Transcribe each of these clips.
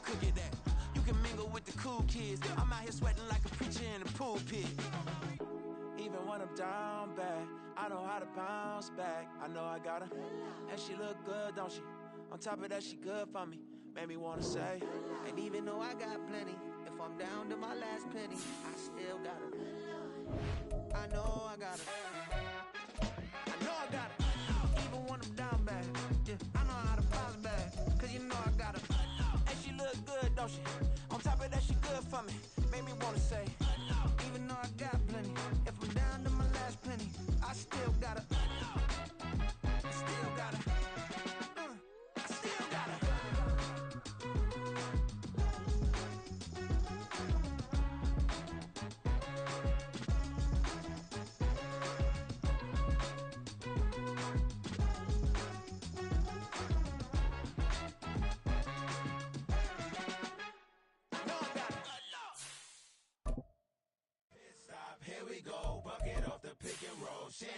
cook it at. You can mingle with the cool kids. I'm out here sweating like a preacher in the pulpit. Even when I'm down bad, I know how to bounce back. I know I got her, and she look good, don't she? On top of that, she good for me. Made me wanna say, and even though I got plenty, if I'm down to my last penny, I still got her. I know I got her. I know I got her. Even when I'm down bad, yeah, I know how to bounce back. Cause you know I got her. And she look good, don't she? On top of that, she good for me. Made me wanna say, even though I got plenty, if I'm down to my last penny, I still got her. Still got her. I still got her. Here we go, bucket off the pick and roll. Shit,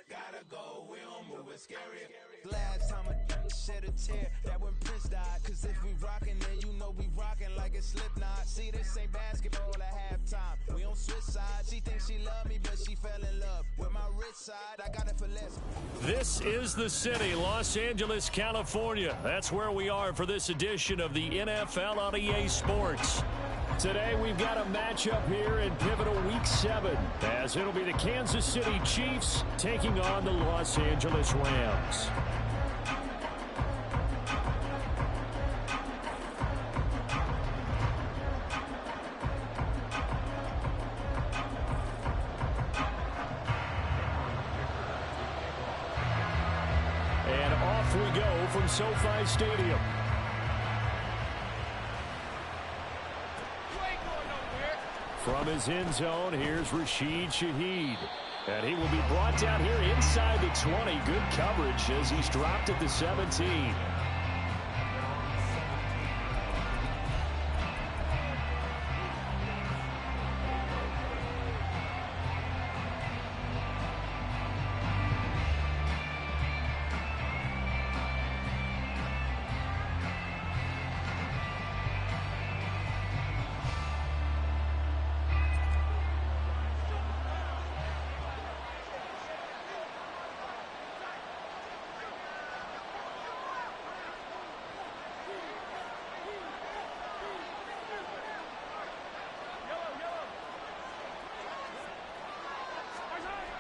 gotta go, we don't move it scary. Last time I shed a tear, that when Prince died. Cause if we rockin', then you know we rockin' like it's Slipknot. See, this ain't basketball at halftime. We on switch sides. She thinks she love me, but she fell in love with my rich side. I got it for less. This is the city, Los Angeles, California. That's where we are for this edition of the NFL on EA Sports. Today we've got a matchup here in pivotal week 7, as it'll be the Kansas City Chiefs taking on the Los Angeles Rams. And off we go from SoFi Stadium. From his end zone, here's Rashid Shaheed. And he will be brought down here inside the 20. Good coverage as he's dropped at the 17.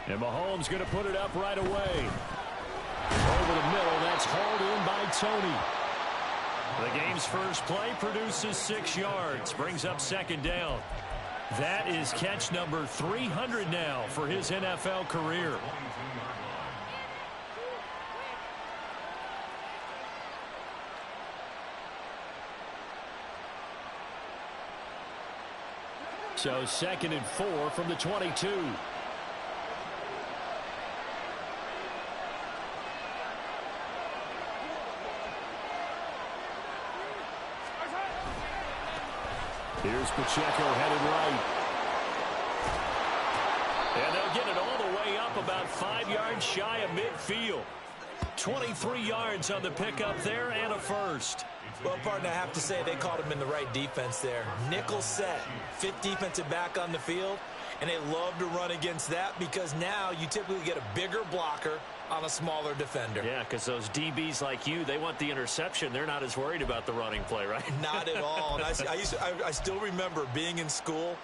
And Mahomes going to put it up right away. Over the middle, that's hauled in by Tony. The game's first play produces 6 yards, brings up second down. That is catch number 300 now for his NFL career. So 2nd and 4 from the 22. Here's Pacheco headed right. And they'll get it all the way up about 5 yards shy of midfield. 23 yards on the pickup there and a first. Well, partner, I have to say they called him in the right defense there. Nickel set, 5th defensive back on the field, and they love to run against that because now you typically get a bigger blocker on a smaller defender. Yeah, because those DBs like you, they want the interception. They're not as worried about the running play, right? Not at all. And I still remember being in school,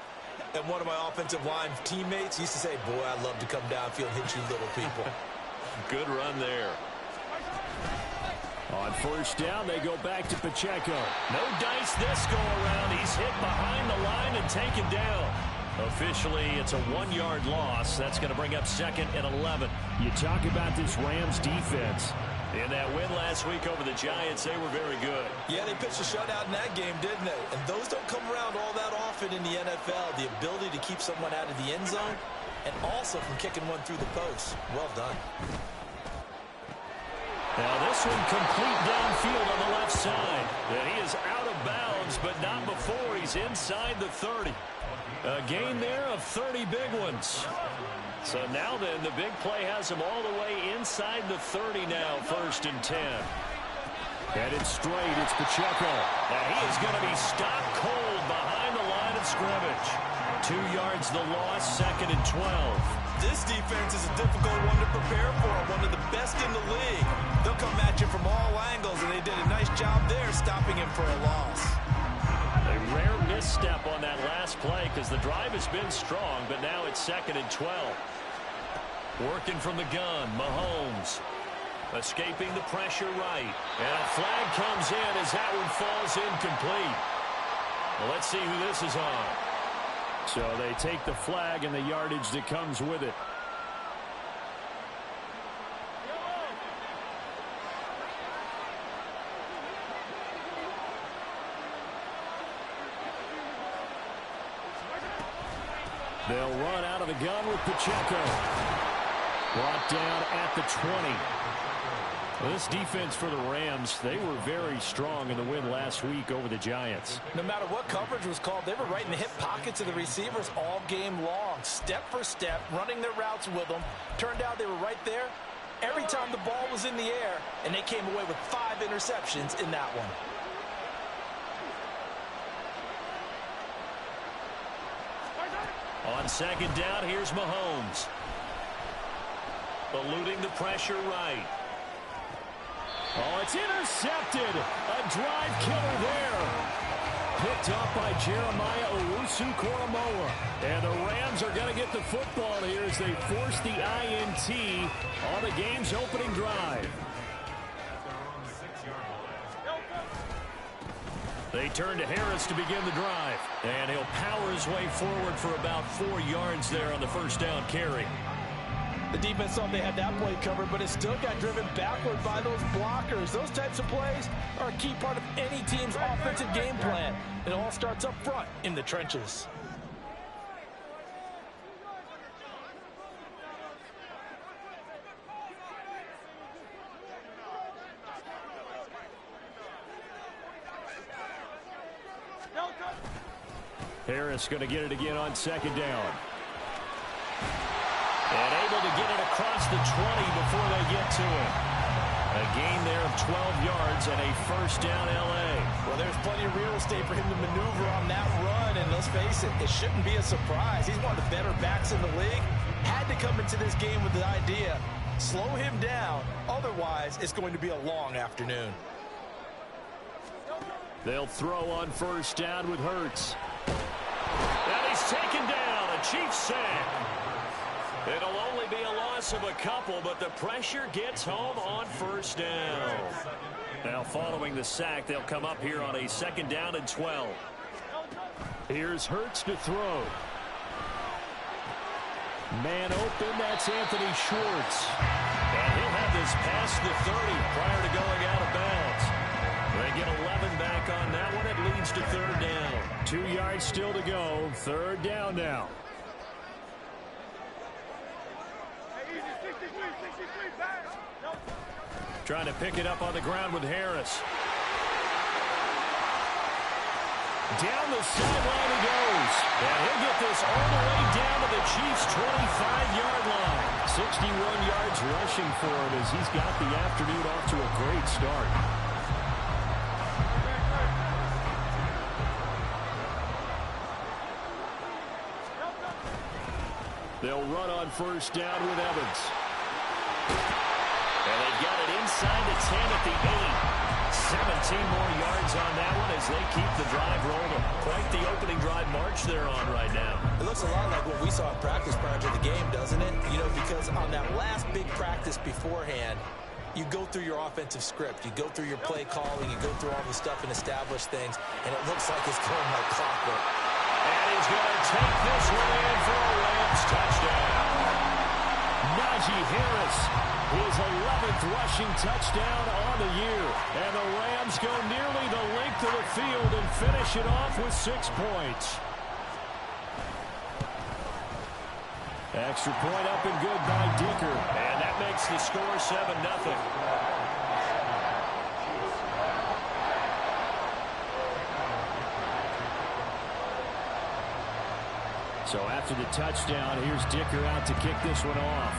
and one of my offensive line teammates used to say, boy, I'd love to come downfield and hit you little people. Good run there. On first down, they go back to Pacheco. No dice this go around. He's hit behind the line and taken down. Officially, it's a 1-yard loss. That's going to bring up 2nd and 11. You talk about this Rams defense. In that win last week over the Giants, they were very good. Yeah, they pitched a shutout in that game, didn't they? And those don't come around all that often in the NFL. The ability to keep someone out of the end zone and also from kicking one through the post. Well done. Now this one complete downfield on the left side. And he is out of bounds, but not before he's inside the 30. A gain there of 30 big ones. So now then, the big play has him all the way inside the 30 now, 1st and 10. Headed straight, it's Pacheco. And he is going to be stopped cold behind the line of scrimmage. 2 yards the loss, 2nd and 12. This defense is a difficult one to prepare for, one of the best in the league. They'll come at you from all angles, and they did a nice job there stopping him for a loss. A rare misstep on that last play because the drive has been strong, but now it's 2nd and 12. Working from the gun, Mahomes. Escaping the pressure right. And a flag comes in as that one falls incomplete. Well, let's see who this is on. So they take the flag and the yardage that comes with it. They'll run out of the gun with Pacheco. Brought down at the 20. Well, this defense for the Rams, they were very strong in the win last week over the Giants. No matter what coverage was called, they were right in the hip pockets of the receivers all game long. Step for step, running their routes with them. Turned out they were right there every time the ball was in the air, and they came away with 5 interceptions in that one. On 2nd down, here's Mahomes. Eluding the pressure right. Oh, it's intercepted. A drive killer there. Picked up by Jeremiah Owusu-Koramoah. And the Rams are going to get the football here as they force the INT on the game's opening drive. They turn to Harris to begin the drive. And he'll power his way forward for about 4 yards there on the first down carry. The defense thought they had that play covered, but it still got driven backward by those blockers. Those types of plays are a key part of any team's offensive game plan. It all starts up front in the trenches. Harris going to get it again on 2nd down. And able to get it across the 20 before they get to it. A gain there of 12 yards and a first down L.A. Well, there's plenty of real estate for him to maneuver on that run, and let's face it, it shouldn't be a surprise. He's one of the better backs in the league. Had to come into this game with the idea, slow him down, otherwise it's going to be a long afternoon. They'll throw on first down with Hurts. And he's taken down, a Chiefs sack. It'll only be a loss of a couple, but the pressure gets home on first down. Now following the sack, they'll come up here on a 2nd down and 12. Here's Hurts to throw. Man open, that's Anthony Schwartz. And he'll have this past the 30 prior to going out of bounds. They get 11 back on that one. It leads to 3rd down. 2 yards still to go. 3rd down now. Trying to pick it up on the ground with Harris. Down the sideline he goes. And he'll get this all the way down to the Chiefs' 25-yard line. 61 yards rushing for him as he's got the afternoon off to a great start. They'll run on first down with Evans. And they've got it inside the 10 at the 8. 17 more yards on that one as they keep the drive rolling. Quite the opening drive march they're on right now. It looks a lot like what we saw in practice prior to the game, doesn't it? You know, because on that last big practice beforehand, you go through your offensive script. You go through your play calling. You go through all the stuff and establish things. And it looks like it's going like clockwork. And he's going to take this one in for a Rams touchdown. Najee Harris, his 11th rushing touchdown on the year. And the Rams go nearly the length of the field and finish it off with 6 points. Extra point up and good by Dicker. And that makes the score 7-0. So after the touchdown, here's Dicker out to kick this one off.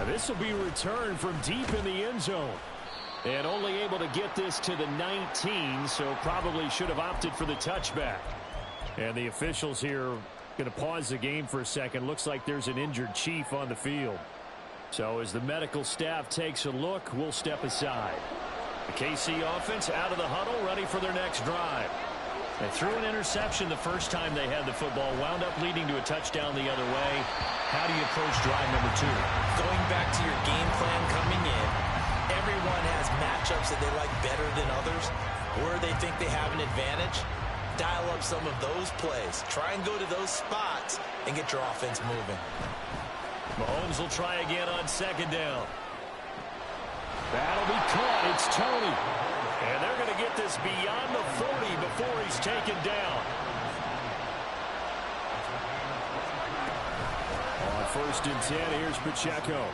This will be returned from deep in the end zone. And only able to get this to the 19, so probably should have opted for the touchback. And the officials here going to pause the game for a second. Looks like there's an injured Chief on the field. So as the medical staff takes a look, we'll step aside. The KC offense out of the huddle, ready for their next drive. They threw an interception the first time they had the football, wound up leading to a touchdown the other way. How do you approach drive number 2? Going back to your game plan coming in, everyone has matchups that they like better than others, where they think they have an advantage. Dial up some of those plays. Try and go to those spots and get your offense moving. Mahomes will try again on second down. That'll be caught. It's Tony. And they're going to get this beyond the 40 before he's taken down. On 1st and 10, here's Pacheco.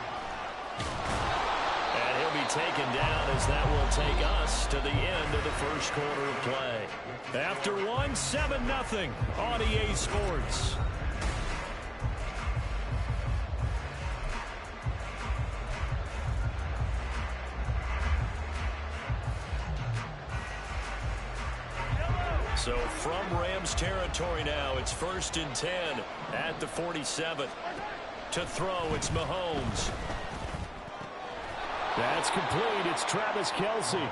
And he'll be taken down as that will take us to the end of the first quarter of play. After 7-0 on EA Sports. So from Rams territory now, it's 1st and 10 at the 47. To throw, it's Mahomes. That's complete. It's Travis Kelce.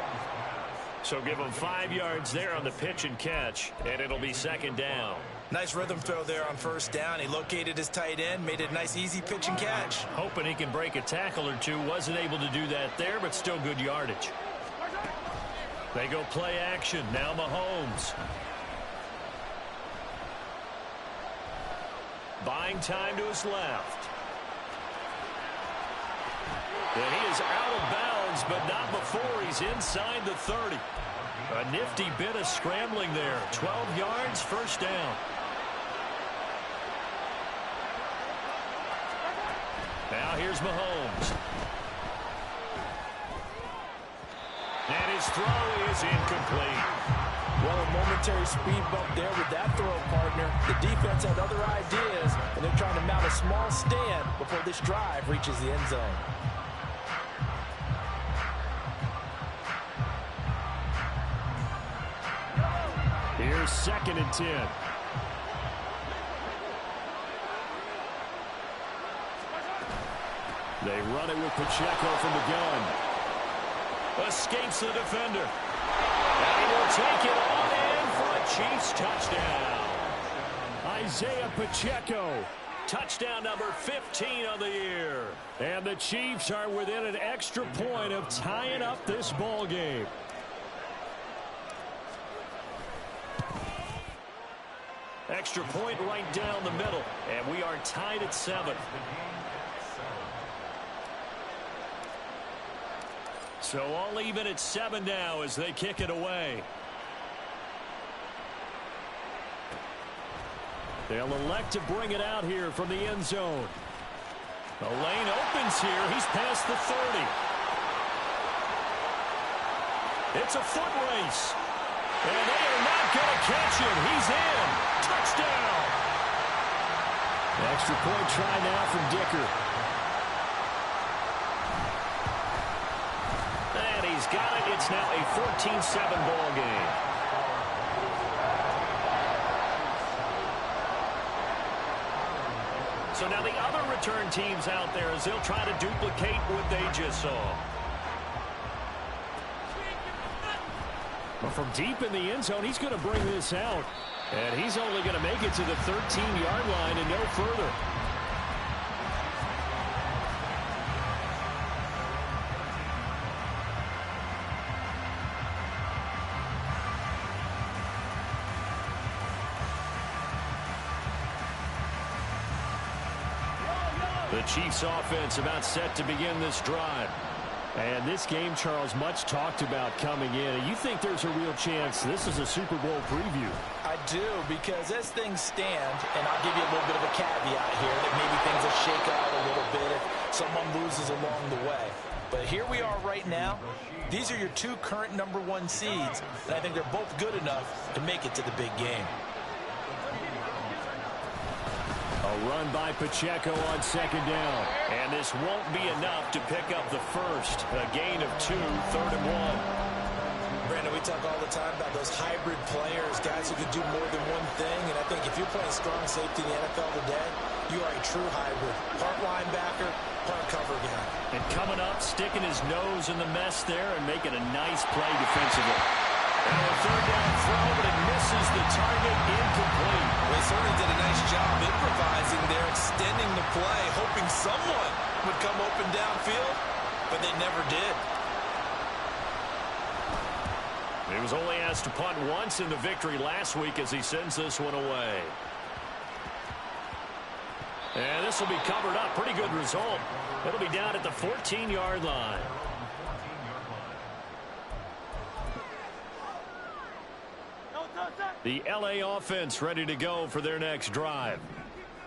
So give him 5 yards there on the pitch and catch, and it'll be 2nd down. Nice rhythm throw there on 1st down. He located his tight end, made it a nice, easy pitch and catch. Hoping he can break a tackle or two. Wasn't able to do that there, but still good yardage. They go play action. Now Mahomes. Buying time to his left. And he is out of bounds, but not before he's inside the 30. A nifty bit of scrambling there. 12 yards, 1st down. Now here's Mahomes. And his throw is incomplete. Well, a momentary speed bump there with that throw, partner. The defense had other ideas, and they're trying to mount a small stand before this drive reaches the end zone. Here's 2nd and 10. They run it with Pacheco from the gun. Escapes the defender. And he will take it on in for a Chiefs touchdown. Isaiah Pacheco. Touchdown number 15 of the year. And the Chiefs are within an extra point of tying up this ball game. Extra point right down the middle. And we are tied at 7. So all even at 7 now as they kick it away. They'll elect to bring it out here from the end zone. The lane opens here. He's past the 30. It's a foot race. And they are not going to catch it. He's in. Touchdown. Extra point try now from Dicker. And he's got it. It's now a 14-7 ball game. So now the other return teams out there as they'll try to duplicate what they just saw. But from deep in the end zone, he's going to bring this out. And he's only going to make it to the 13-yard line and no further. The Chiefs offense about set to begin this drive. And this game, Charles, much talked about coming in. And you think there's a real chance this is a Super Bowl preview? I do, because as things stand, and I'll give you a little bit of a caveat here, that maybe things will shake out a little bit if someone loses along the way. But here we are right now. These are your two current #1 seeds, and I think they're both good enough to make it to the big game. A run by Pacheco on second down. And this won't be enough to pick up the first. A gain of 2, 3rd and 1. Brandon, we talk all the time about those hybrid players, guys who can do more than one thing. And I think if you're playing strong safety in the NFL today, you are a true hybrid. Part linebacker, part cover guy. And coming up, sticking his nose in the mess there and making a nice play defensively. And a 3rd down throw, but it misses the target, incomplete. Well, they certainly did a nice job improvising there, extending the play, hoping someone would come open downfield, but they never did. He was only asked to punt once in the victory last week as he sends this one away. And this will be covered up. Pretty good result. It'll be down at the 14-yard line. The LA offense ready to go for their next drive.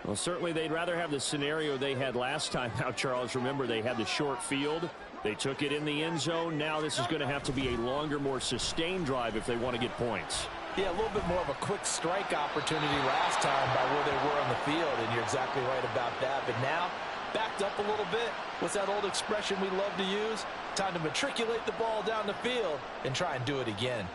Well, certainly they'd rather have the scenario they had last time out, Charles. Remember, they had the short field. They took it in the end zone. Now this is going to have to be a longer, more sustained drive if they want to get points. Yeah, a little bit more of a quick strike opportunity last time by where they were on the field, and you're exactly right about that. But now, backed up a little bit. What's that old expression we love to use? Time to matriculate the ball down the field and try and do it again.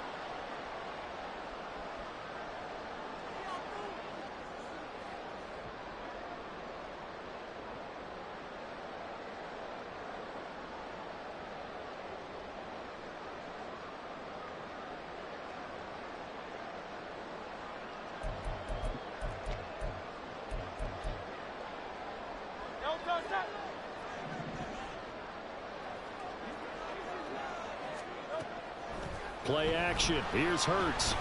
Play action. Here's Hurts.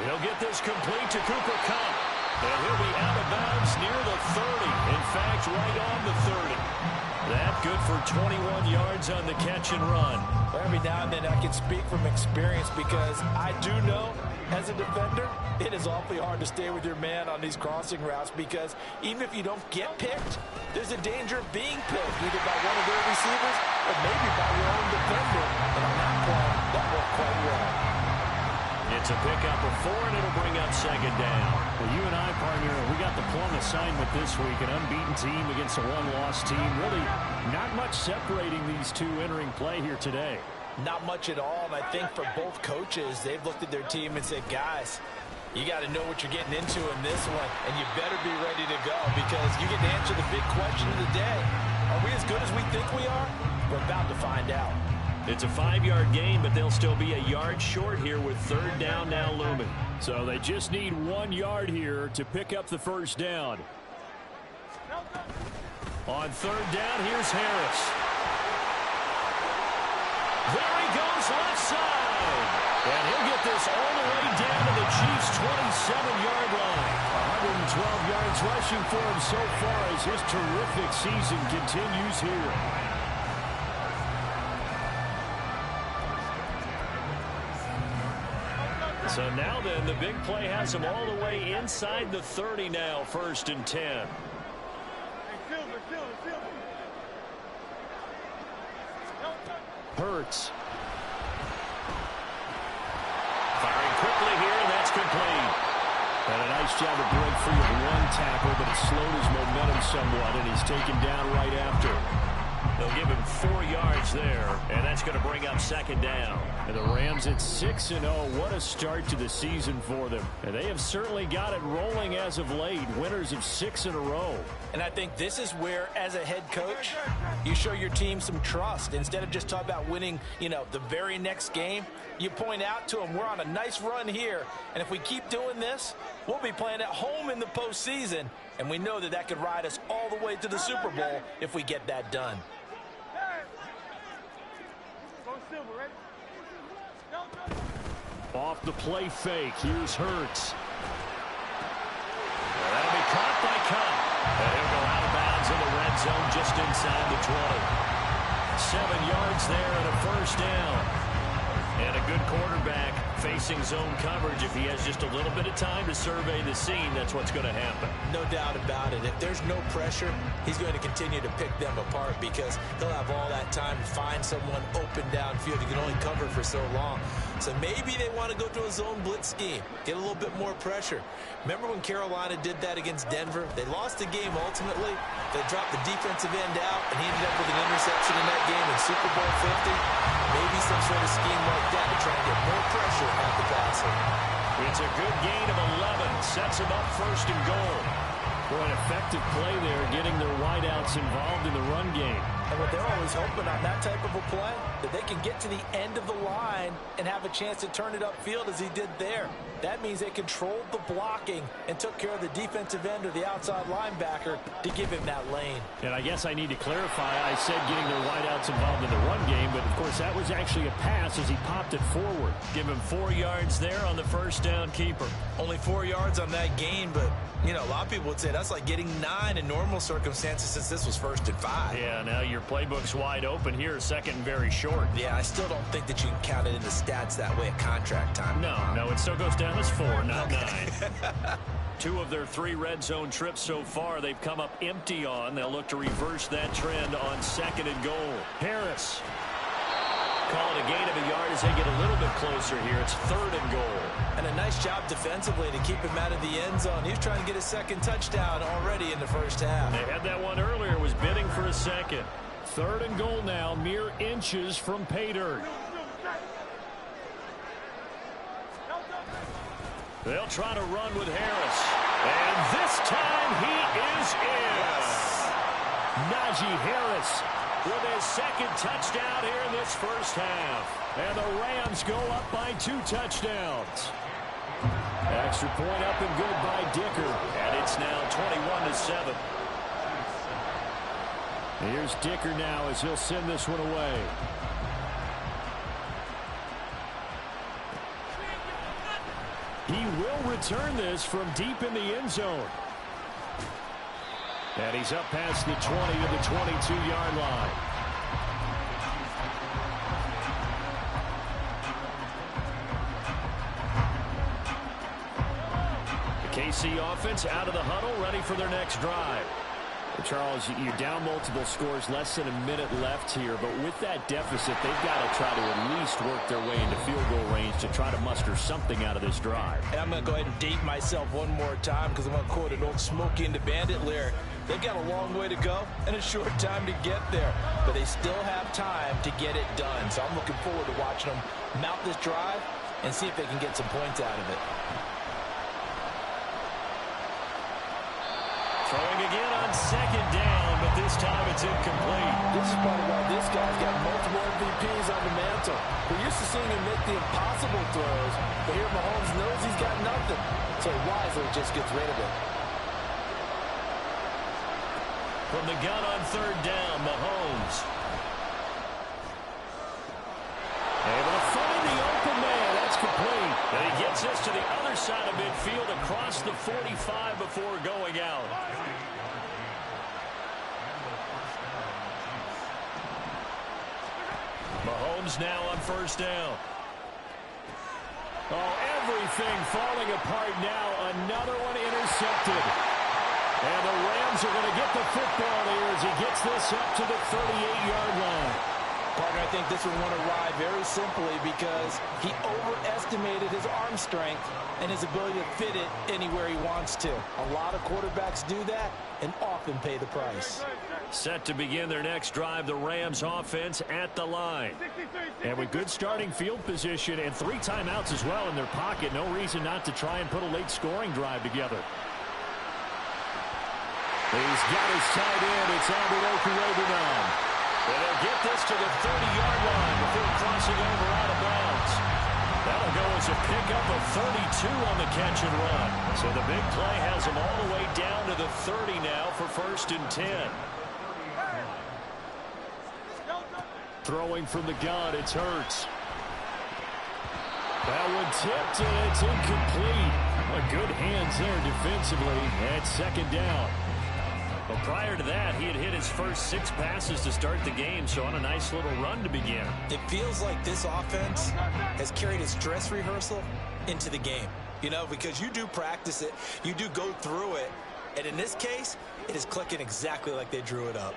He'll get this complete to Cooper Kupp. And he'll be out of bounds near the 30. In fact, right on the 30. That good for 21 yards on the catch and run. Well, every now and then I can speak from experience because I do know as a defender, it is awfully hard to stay with your man on these crossing routes because even if you don't get picked, there's a danger of being picked either by one of their receivers or maybe by your own defender. And on that play, that worked quite well. It's a pickup of 4, and it'll bring up second down. Well, you and I, partner, we got the plum assignment this week, an unbeaten team against a one-loss team. Really not much separating these two entering play here today. Not much at all, and I think for both coaches, they've looked at their team and said, guys, you got to know what you're getting into in this one, and you better be ready to go because you get to answer the big question of the day. Are we as good as we think we are? We're about to find out. It's a 5-yard gain, but they'll still be a yard short here with 3rd down now looming. So they just need 1 yard here to pick up the first down. On 3rd down, here's Harris. There he goes left side. And he'll get this all the way down to the Chiefs' 27-yard line. 112 yards rushing for him so far as his terrific season continues here. So now then, the big play has him all the way inside the 30 now, 1st and 10. Hurts. Firing quickly here, and that's complete. And a nice job to break free of 1 tackle, but it slowed his momentum somewhat, and he's taken down right after. They'll give him 4 yards there, and that's going to bring up second down. And the Rams at 6-0. What a start to the season for them. And they have certainly got it rolling as of late. Winners of 6 in a row. And I think this is where, as a head coach, you show your team some trust. Instead of just talking about winning, the very next game, you point out to them, we're on a nice run here. And if we keep doing this, we'll be playing at home in the postseason. And we know that that could ride us all the way to the Super Bowl if we get that done. Off the play fake, here's Hurts. That'll be caught by Kupp. And he'll go out of bounds in the red zone just inside the 20. 7 yards there and a first down. And a good quarterback facing zone coverage. If he has just a little bit of time to survey the scene, that's what's going to happen. No doubt about it. If there's no pressure, he's going to continue to pick them apart because he'll have all that time to find someone open downfield. He can only cover for so long. So maybe they want to go to a zone blitz scheme, get a little bit more pressure. Remember when Carolina did that against Denver? They lost the game ultimately. They dropped the defensive end out, and he ended up with an interception in that game in Super Bowl 50. Maybe some sort of scheme like that to try and get more pressure at the passer. It's a good gain of 11. Sets him up first and goal. Boy, an effective play there, getting their wideouts involved in the run game. And what they're always hoping on that type of a play, that they can get to the end of the line and have a chance to turn it upfield as he did there. That means they controlled the blocking and took care of the defensive end or the outside linebacker to give him that lane. And I guess I need to clarify, I said getting their wideouts involved in the run game, but of course that was actually a pass as he popped it forward. Give him 4 yards there on the first down keeper. Only 4 yards on that gain, but you know, a lot of people would say that's like getting 9 in normal circumstances since this was 1st and 5. Yeah, now your playbook's wide open here, second and very short. Yeah, I still don't think that you can count it in the stats that way at contract time. No, it still goes down as 4, not 9. 2 of their 3 red zone trips so far, they've come up empty on. They'll look to reverse that trend on 2nd and goal. Harris. Call it a gain of a yard as they get a little bit closer here. It's 3rd and goal. And a nice job defensively to keep him out of the end zone. He was trying to get his 2nd touchdown already in the first half. They had that one earlier, was bidding for a 2nd. 3rd and goal now, mere inches from pay dirt. They'll try to run with Harris. And this time he is in. Yes. Najee Harris with his 2nd touchdown here in this first half. And the Rams go up by 2 touchdowns. Extra point up and good by Dicker. And it's now 21-7. Here's Dicker now as he'll send this one away. He will return this from deep in the end zone. And he's up past the 20 to the 22-yard line. The KC offense out of the huddle, ready for their next drive. Charles, you're down multiple scores, less than a minute left here, but with that deficit, they've got to try to at least work their way into field goal range to try to muster something out of this drive. And I'm going to go ahead and date myself one more time because I'm going to quote an old Smokey and the Bandit lyric. They've got a long way to go and a short time to get there, but they still have time to get it done. So I'm looking forward to watching them mount this drive and see if they can get some points out of it. Throwing again on 2nd down, but this time it's incomplete. This is part of why this guy's got multiple MVPs on the mantle. We're used to seeing him make the impossible throws, but here Mahomes knows he's got nothing, so he wisely just gets rid of it. From the gun on 3rd down, Mahomes. Able to find the open man. That's complete. And he gets this to the other side of midfield across the 45 before going out. Mahomes now on 1st down. Oh, everything falling apart now. Another one intercepted. And the Rams are going to get the football here as he gets this up to the 38-yard line. Partner, I think this one went awry very simply because he overestimated his arm strength and his ability to fit it anywhere he wants to. A lot of quarterbacks do that and often pay the price. Set to begin their next drive, the Rams offense at the line. And with good starting field position and 3 timeouts as well in their pocket, no reason not to try and put a late scoring drive together. He's got his tight end. It's Albert Okurobunan. And they'll get this to the 30-yard line before crossing over out of bounds. That'll go as a pickup of 32 on the catch and run. So the big play has him all the way down to the 30 now for 1st and 10. Throwing from the gun, it's Hurts. That one tipped, and it's incomplete. Well, good hands there defensively at 2nd down. But prior to that, he had hit his first 6 passes to start the game, so on a nice little run to begin. It feels like this offense has carried its dress rehearsal into the game. You know, because you do practice it, you do go through it, and in this case, it is clicking exactly like they drew it up.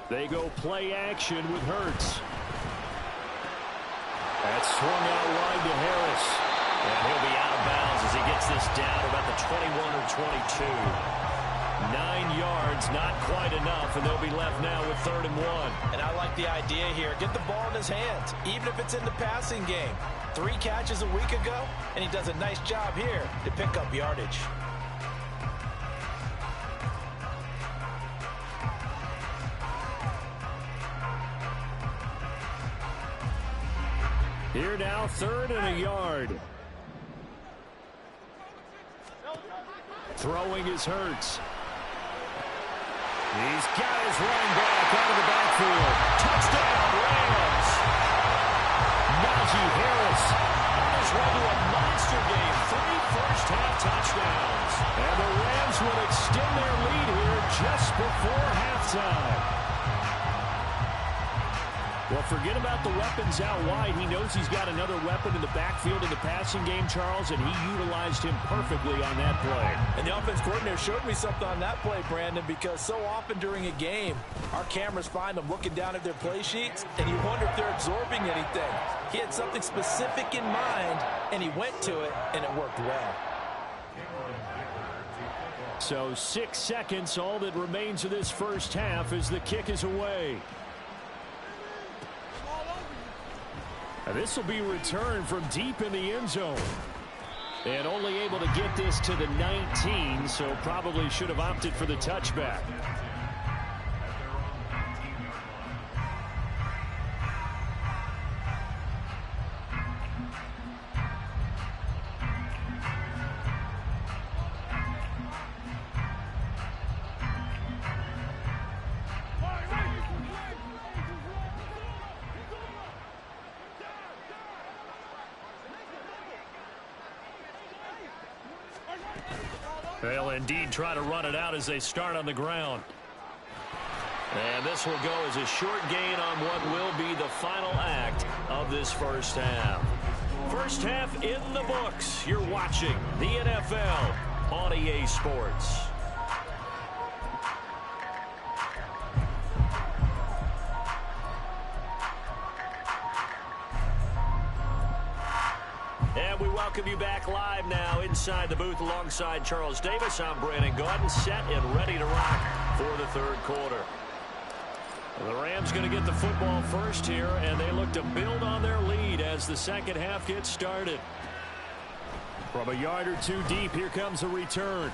They go play action with Hurts. That's swung out wide to Harris. And he'll be out of bounds as he gets this down about the 21 or 22. 9 yards, not quite enough, and they'll be left now with 3rd and 1. And I like the idea here. Get the ball in his hands, even if it's in the passing game. 3 catches a week ago, and he does a nice job here to pick up yardage. Here now, 3rd and a yard. Throwing is Hurts. He's got his running back out of the backfield. Touchdown, Rams. Najee Harris on his way to a monster game. 3 first-half touchdowns. And the Rams will extend their lead here just before halftime. Well, forget about the weapons out wide. He knows he's got another weapon in the backfield in the passing game, Charles, and he utilized him perfectly on that play. And the offense coordinator showed me something on that play, Brandon, because so often during a game, our cameras find them looking down at their play sheets, and you wonder if they're absorbing anything. He had something specific in mind, and he went to it, and it worked well. So 6 seconds, all that remains of this first half as the kick is away. This will be returned from deep in the end zone. And only able to get this to the 19, so probably should have opted for the touchback. They'll indeed try to run it out as they start on the ground. And this will go as a short gain on what will be the final act of this first half. First half in the books. You're watching the NFL on EA Sports. And we welcome you back live now inside the booth alongside Charles Davis. I'm Brandon Gaudin, set and ready to rock for the third quarter. The Rams going to get the football first here, and they look to build on their lead as the second half gets started. From a yard or 2 deep, here comes a return.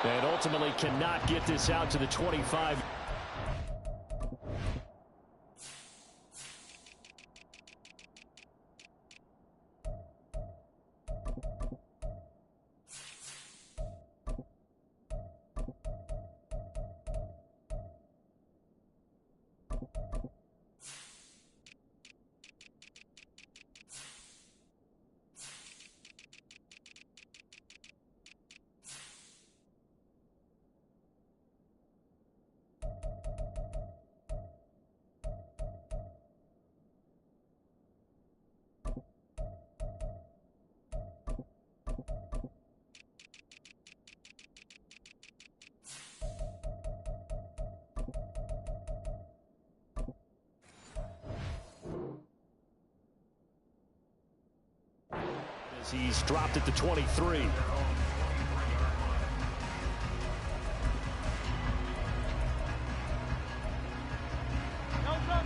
And ultimately cannot get this out to the 25. He's dropped it to 23.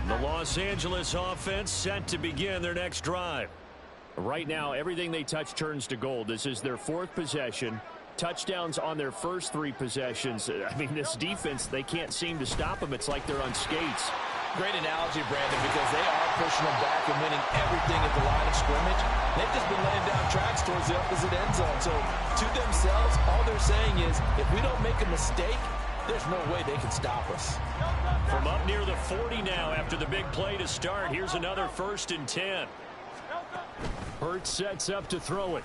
The Los Angeles offense set to begin their next drive. Right now, everything they touch turns to gold. This is their 4th possession. Touchdowns on their first 3 possessions. I mean, this defense, they can't seem to stop them. It's like they're on skates. Great analogy, Brandon, because they are pushing them back and winning everything at the line of scrimmage. They've just been laying down tracks towards the opposite end zone. So to themselves, all they're saying is, if we don't make a mistake, there's no way they can stop us. From up near the 40 now after the big play to start, here's another 1st and 10. Hurts sets up to throw it.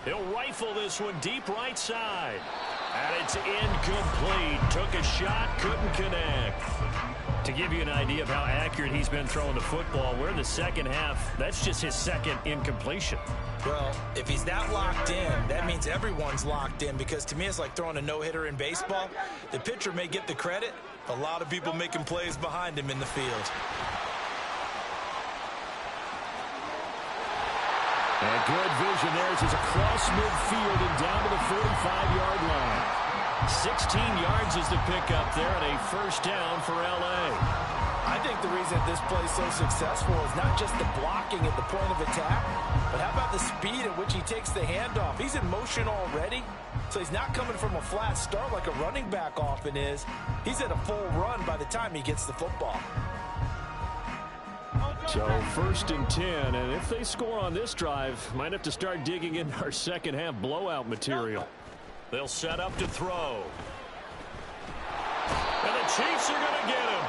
He'll rifle this one deep right side. And it's incomplete. Took a shot, couldn't connect. To give you an idea of how accurate he's been throwing the football, we're in the second half. That's just his second incompletion. Well, if he's that locked in, that means everyone's locked in, because to me it's like throwing a no-hitter in baseball. The pitcher may get the credit. A lot of people making plays behind him in the field. And good vision there as he's across midfield and down to the 45-yard line. 16 yards is the pickup there and a first down for L.A. I think the reason this play is so successful is not just the blocking at the point of attack, but how about the speed at which he takes the handoff? He's in motion already, so he's not coming from a flat start like a running back often is. He's at a full run by the time he gets the football. So first and 10, and if they score on this drive, might have to start digging in our second half blowout material. They'll set up to throw. And the Chiefs are going to get him.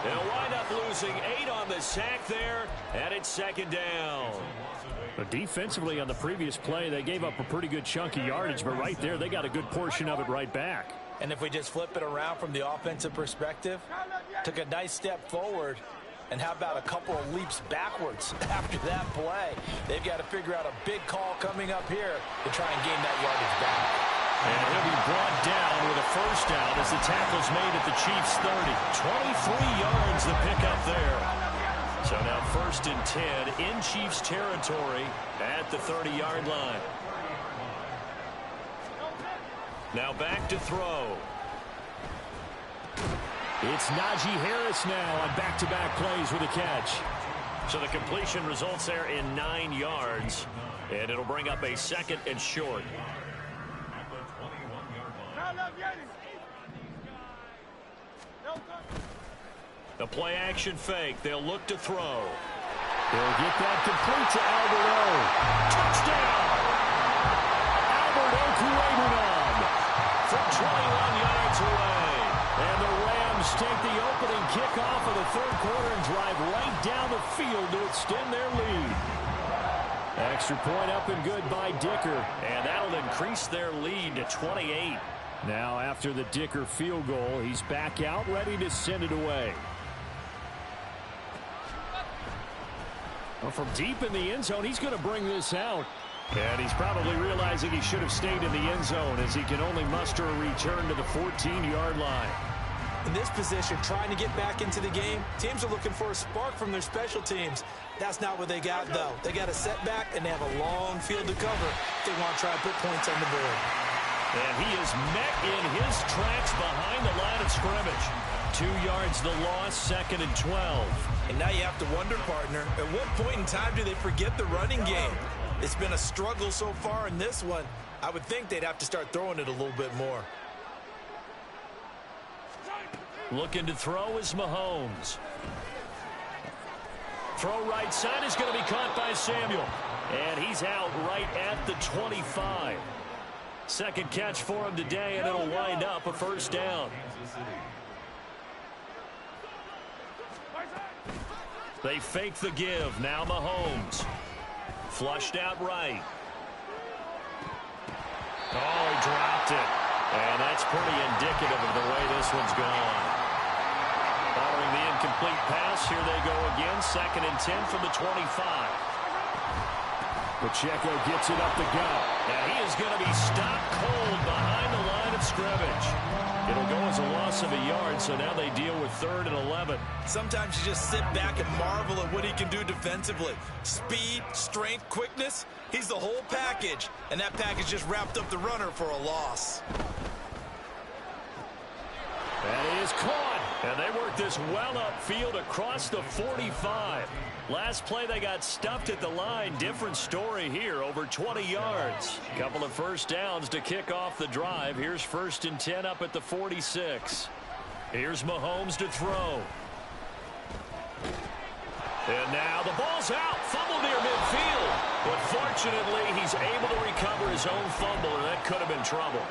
They'll wind up losing 8 on the sack there, and it's second down. But defensively on the previous play, they gave up a pretty good chunk of yardage, but right there they got a good portion of it right back. And if we just flip it around from the offensive perspective, took a nice step forward, and how about a couple of leaps backwards after that play? They've got to figure out a big call coming up here to try and gain that yardage back. And he'll be brought down with a first down as the tackle's made at the Chiefs' 30. 23 yards the pickup there. So now first and 10 in Chiefs territory at the 30-yard line. Now back to throw. It's Najee Harris now on back-to-back plays with a catch. So the completion results there in 9 yards, and it'll bring up a second and short. The play-action fake. They'll look to throw. They'll get that complete to Albert O. Touchdown! Albert Okwuegbunam from 21 yards away. And the Rams take the opening kickoff of the third quarter and drive right down the field to extend their lead. Extra point up and good by Dicker. And that'll increase their lead to 28. Now after the Dicker field goal, he's back out ready to send it away. Well, from deep in the end zone, he's going to bring this out. And he's probably realizing he should have stayed in the end zone as he can only muster a return to the 14-yard line. In this position, trying to get back into the game, teams are looking for a spark from their special teams. That's not what they got, though. They got a setback, and they have a long field to cover if they want to try and put points on the board. And he is met in his tracks behind the line of scrimmage. 2 yards the loss, second and 12. And now you have to wonder, partner, at what point in time do they forget the running game? It's been a struggle so far in this one. I would think they'd have to start throwing it a little bit more. Looking to throw is Mahomes. Throw right side is going to be caught by Samuel. And he's out right at the 25. Second catch for him today, and it'll wind up a first down. They fake the give. Now Mahomes. Flushed out right. Oh, he dropped it. And that's pretty indicative of the way this one's gone. Following the incomplete pass, here they go again. Second and 10 from the 25. Pacheco gets it up the gut. Now he is going to be stopped cold behind the line of scrimmage. It'll go as a loss of a yard, so now they deal with 3rd and 11. Sometimes you just sit back and marvel at what he can do defensively. Speed, strength, quickness, he's the whole package. And that package just wrapped up the runner for a loss. That is caught. And they work this well upfield across the 45. Last play they got stuffed at the line. Different story here, over 20 yards. Couple of first downs to kick off the drive. Here's 1st and 10 up at the 46. Here's Mahomes to throw. And now the ball's out. Fumble near midfield. But fortunately, he's able to recover his own fumble, or that could have been trouble.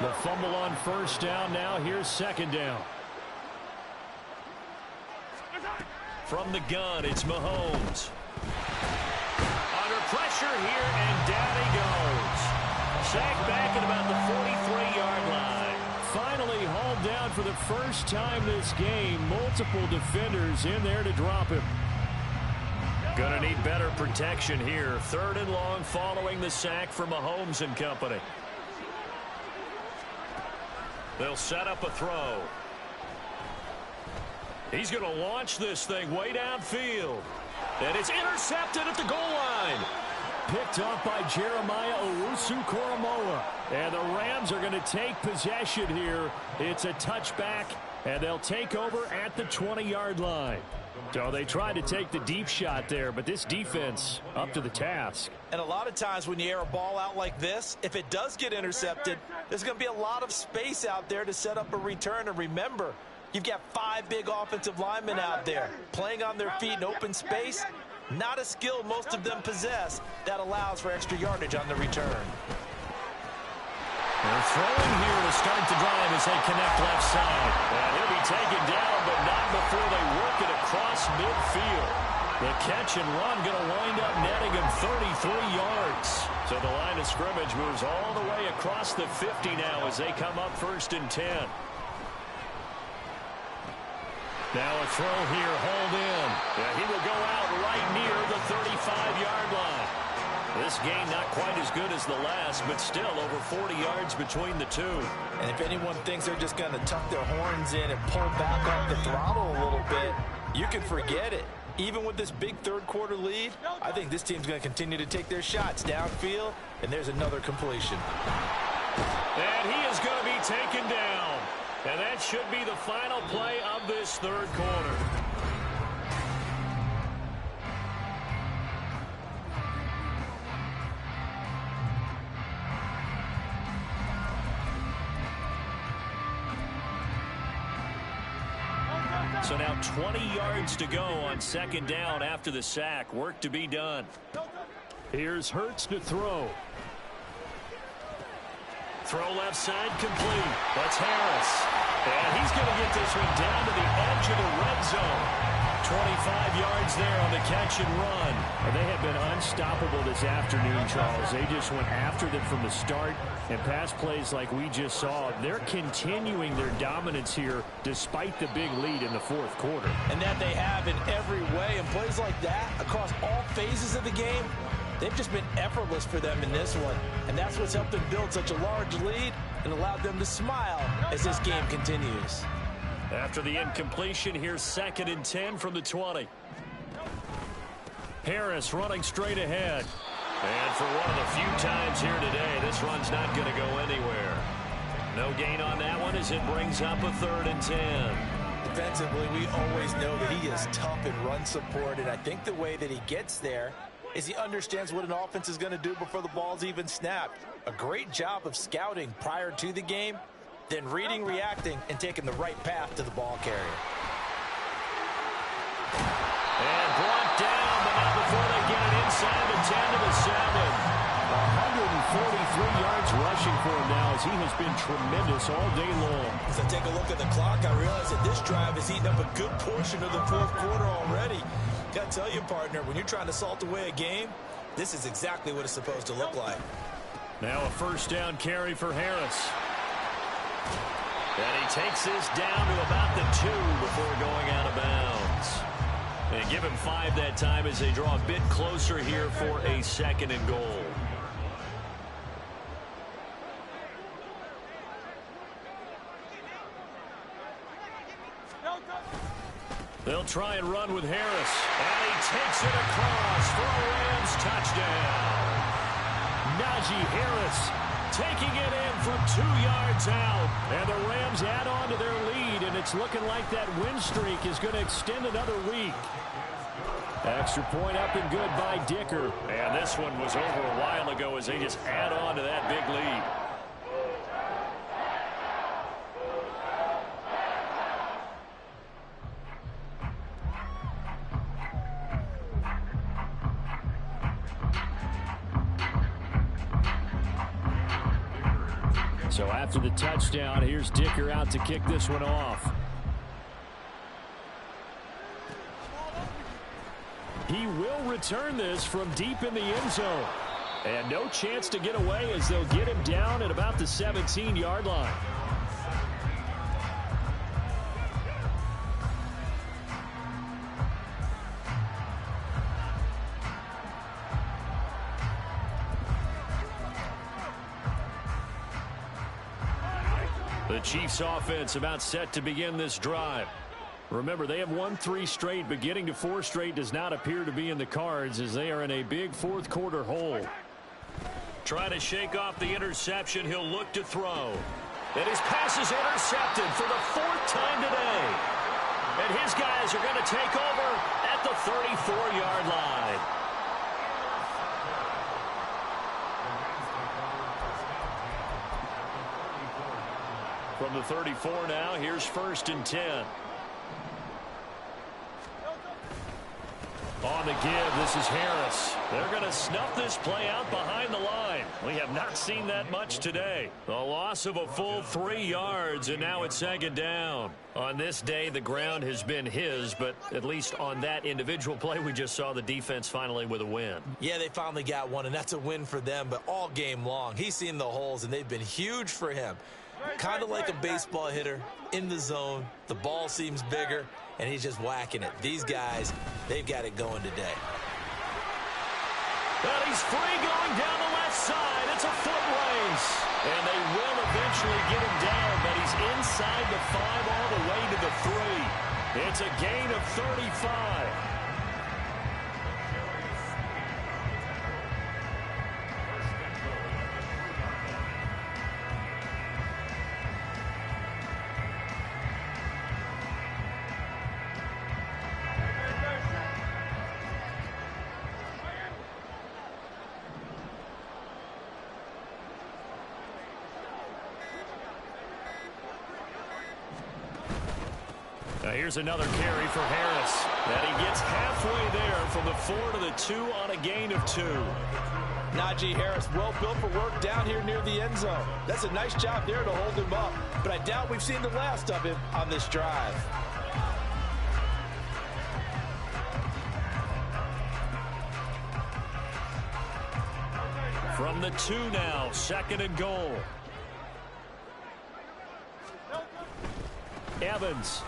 The fumble on first down. Now here's second down. From the gun, it's Mahomes. Under pressure here, and down he goes. Sacked back at about the 43-yard line. Finally home down for the first time this game. Multiple defenders in there to drop him. Gonna need better protection here. 3rd and long following the sack for Mahomes and company. They'll set up a throw. He's going to launch this thing way downfield. And it's intercepted at the goal line. Picked off by Jeremiah Owusu-Koramoah. And the Rams are going to take possession here. It's a touchback, and they'll take over at the 20-yard line. So they tried to take the deep shot there, but this defense up to the task. And a lot of times when you air a ball out like this, if it does get intercepted, there's going to be a lot of space out there to set up a return. And remember, you've got 5 big offensive linemen out there playing on their feet in open space. Not a skill most of them possess that allows for extra yardage on the return. They're throwing here to start the drive as they connect left side. And he'll be taken down, but not before they work it across midfield. The catch and run going to wind up netting him 33 yards. So the line of scrimmage moves all the way across the 50 now as they come up 1st and 10. Now a throw here, hauled in. And he will go out right near the 35-yard line. This game not quite as good as the last, but still over 40 yards between the two. And if anyone thinks they're just going to tuck their horns in and pull back off the throttle a little bit, you can forget it. Even with this big 3rd quarter lead, I think this team's going to continue to take their shots downfield, and there's another completion. And he is going to be taken down. And that should be the final play of this 3rd quarter. So now 20 yards to go on 2nd down after the sack. Work to be done. Here's Hurts to throw. Throw left side complete. That's Harris. And he's going to get this one down to the edge of the red zone. 25 yards there on the catch and run. And they have been unstoppable this afternoon, Charles. They just went after them from the start. And pass plays like we just saw, they're continuing their dominance here despite the big lead in the 4th quarter. And that they have in every way. And plays like that across all phases of the game, they've just been effortless for them in this one. And that's what's helped them build such a large lead and allowed them to smile as this game continues. After the incompletion, here's 2nd and 10 from the 20. Harris running straight ahead. And for one of the few times here today, this run's not going to go anywhere. No gain on that one as it brings up a 3rd and 10. Defensively, we always know that he is tough in run support, and I think the way that he gets there is he understands what an offense is going to do before the ball's even snapped. A great job of scouting prior to the game, then reading, reacting, and taking the right path to the ball carrier. And brought down, but not before they get it inside the 10 to the 7. 143 yards rushing for him now as he has been tremendous all day long. As I take a look at the clock, I realize that this drive has eaten up a good portion of the 4th quarter already. Got to tell you, partner, when you're trying to salt away a game, this is exactly what it's supposed to look like. Now a 1st down carry for Harris. And he takes this down to about the 2 before going out of bounds. And give him 5 that time as they draw a bit closer here for a 2nd and goal. They'll try and run with Harris. And he takes it across for a Rams touchdown. Najee Harris taking it in from 2 yards out. And the Rams add on to their lead, and it's looking like that win streak is going to extend another week. Extra point up and good by Dicker. And this one was over a while ago as they just add on to that big lead. So after the touchdown, here's Dicker out to kick this one off. He will return this from deep in the end zone. And no chance to get away as they'll get him down at about the 17-yard line. The Chiefs offense about set to begin this drive. Remember, they have won 3 straight, but getting to 4 straight does not appear to be in the cards as they are in a big fourth quarter hole. Trying to shake off the interception, he'll look to throw. And his pass is intercepted for the 4th time today. And his guys are going to take over at the 34-yard line. From the 34 now, here's 1st and 10. On the give, this is Harris. They're going to snuff this play out behind the line. We have not seen that much today. A loss of a full 3 yards, and now it's 2nd down. On this day, the ground has been his, but at least on that individual play, we just saw the defense finally with a win. Yeah, they finally got one, and that's a win for them, but all game long, he's seen the holes, and they've been huge for him. Kind of like a baseball hitter in the zone. The ball seems bigger, and he's just whacking it. These guys, they've got it going today. Well, he's free going down the left side. It's a foot race. And they will eventually get him down, but he's inside the 5 all the way to the 3. It's a gain of 35. Here's another carry for Harris. And he gets halfway there from the 4 to the 2 on a gain of 2. Najee Harris, well built for work down here near the end zone. That's a nice job there to hold him up. But I doubt we've seen the last of him on this drive. From the 2 now, 2nd and goal. Evans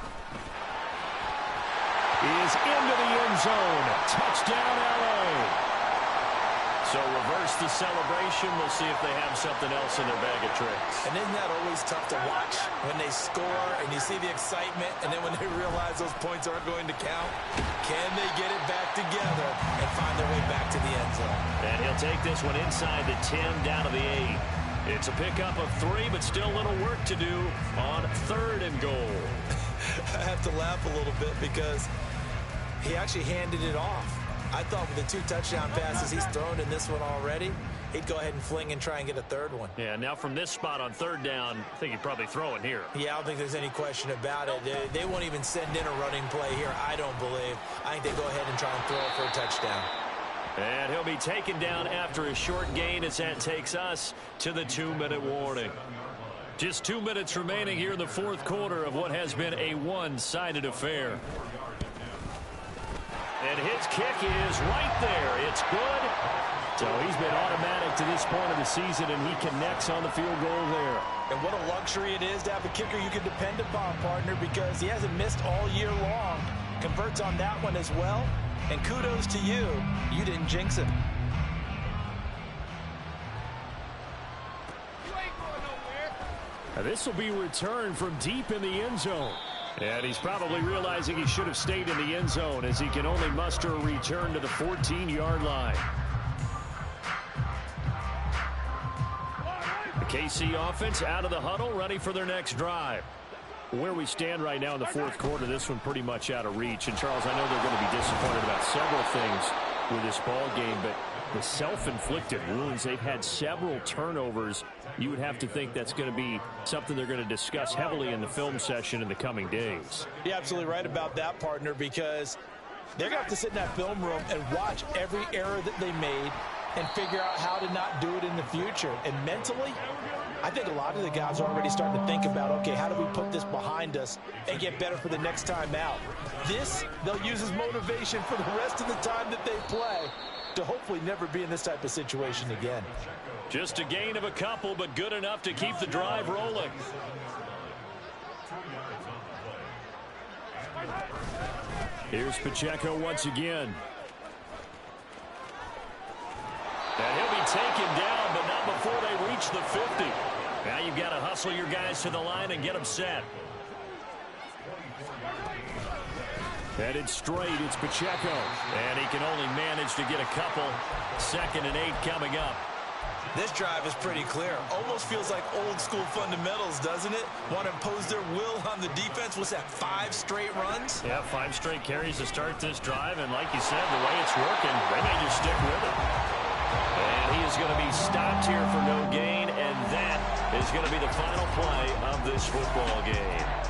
is into the end zone. Touchdown, L.A. So reverse the celebration. We'll see if they have something else in their bag of tricks. And isn't that always tough to watch when they score and you see the excitement, and then when they realize those points aren't going to count? Can they get it back together and find their way back to the end zone? And he'll take this one inside the 10, down to the 8. It's a pickup of 3, but still a little work to do on 3rd and goal. I have to laugh a little bit because he actually handed it off. I thought with the 2 touchdown passes he's thrown in this one already, he'd go ahead and fling and try and get a 3rd one. Yeah, now from this spot on 3rd down, I think he'd probably throw it here. Yeah, I don't think there's any question about it. They won't even send in a running play here, I don't believe. I think they go ahead and try and throw it for a touchdown. And he'll be taken down after a short gain as that takes us to the 2-minute warning. Just 2 minutes remaining here in the 4th quarter of what has been a one-sided affair. And his kick is right there. It's good. So he's been automatic to this point of the season, and he connects on the field goal there. And what a luxury it is to have a kicker you can depend upon, partner, because he hasn't missed all year long. Converts on that one as well. And kudos to you. You didn't jinx him. Now this will be returned from deep in the end zone. And he's probably realizing he should have stayed in the end zone as he can only muster a return to the 14-yard line. The KC offense out of the huddle, ready for their next drive. Where we stand right now in the 4th quarter, this one pretty much out of reach. And, Charles, I know they're going to be disappointed about several things with this ball game, but the self-inflicted wounds, they've had several turnovers. You would have to think that's going to be something they're going to discuss heavily in the film session in the coming days. You're absolutely right about that, partner, because they're going to have to sit in that film room and watch every error that they made and figure out how to not do it in the future. And mentally, I think a lot of the guys are already starting to think about, okay, how do we put this behind us and get better for the next time out? This, they'll use as motivation for the rest of the time that they play to hopefully never be in this type of situation again. Just a gain of a couple, but good enough to keep the drive rolling. Here's Pacheco once again. And he'll be taken down, but not before they reach the 50. Now you've got to hustle your guys to the line and get them set. Headed straight, it's Pacheco. And he can only manage to get a couple. 2nd and 8 coming up. This drive is pretty clear. Almost feels like old school fundamentals, doesn't it? Want to impose their will on the defense. What's that, 5 straight runs? Yeah, 5 straight carries to start this drive. And like you said, the way it's working, they may just stick with it. And he is going to be stopped here for no gain. And that is going to be the final play of this football game.